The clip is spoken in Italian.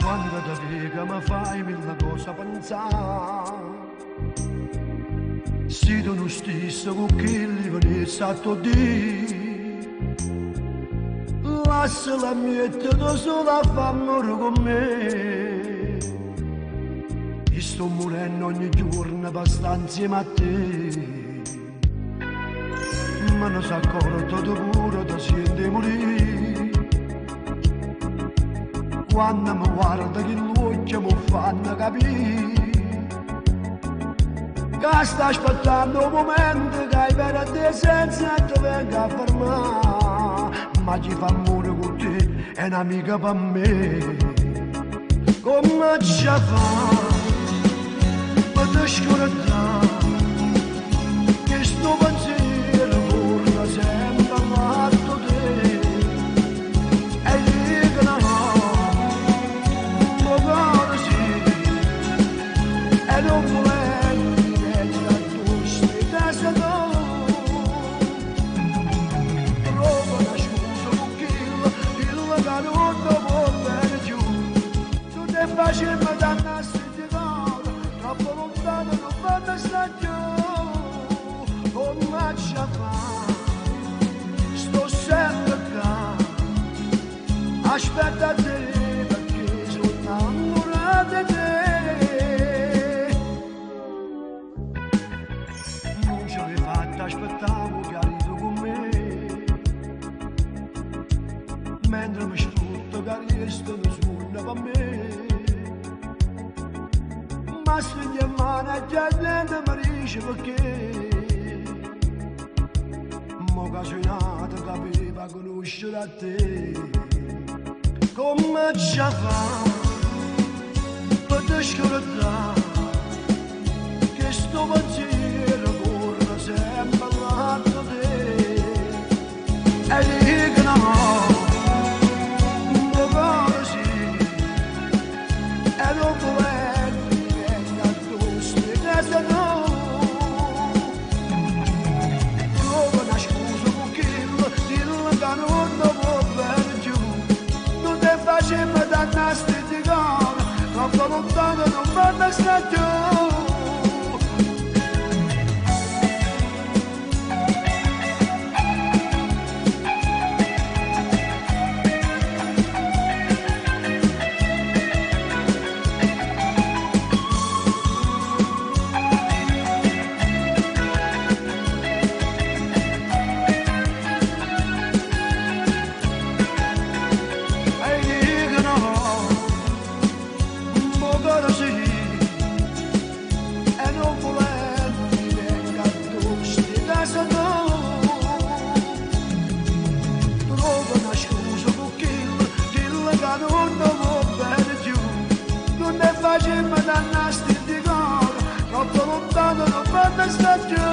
Quando ti piega mi fai mille cose pensare. Se tu non stessi con chi li venisse a tuo dire, lascia la mia da sola a far morire con me. E sto morendo ogni giorno per stare insieme a te. Ma non si accorto tu pure ti senti morire. Quando mi guarda che l'occhio mi fanno capire che sta aspettando un momento che hai per te senza ti venga a fermare, ma chi fa amore con te è un'amica per me. Come ci fa per te scordare che sto pensiero torna sempre a te e dico no. E non volevi vedere a tu stessa no. Trova una scusa con chi il non può bene più. Tu ti facevi dannarsi di no, troppo lontano non va stare più. Come ci fa? Sto sempre qua, aspetta te perché sono innamorata di te. Aspettavo che arrivi con me, mentre mi sfrutto che resto non sfunda per me. Ma stringi in mano e già niente mi dice perché. Mo' casinato capiva conoscere a te. Come ci fa per te scordare che sto pensiero sempre all'atto te e dico no, un po' così e non volevi venire a tu stessa no. Trova una scusa con chi dillo che non può bene più. Non ti facevi dannarsi di cuore, troppo lontano non va stare più. Facendo dannasti di cuore, troppo lontano non va a stare più.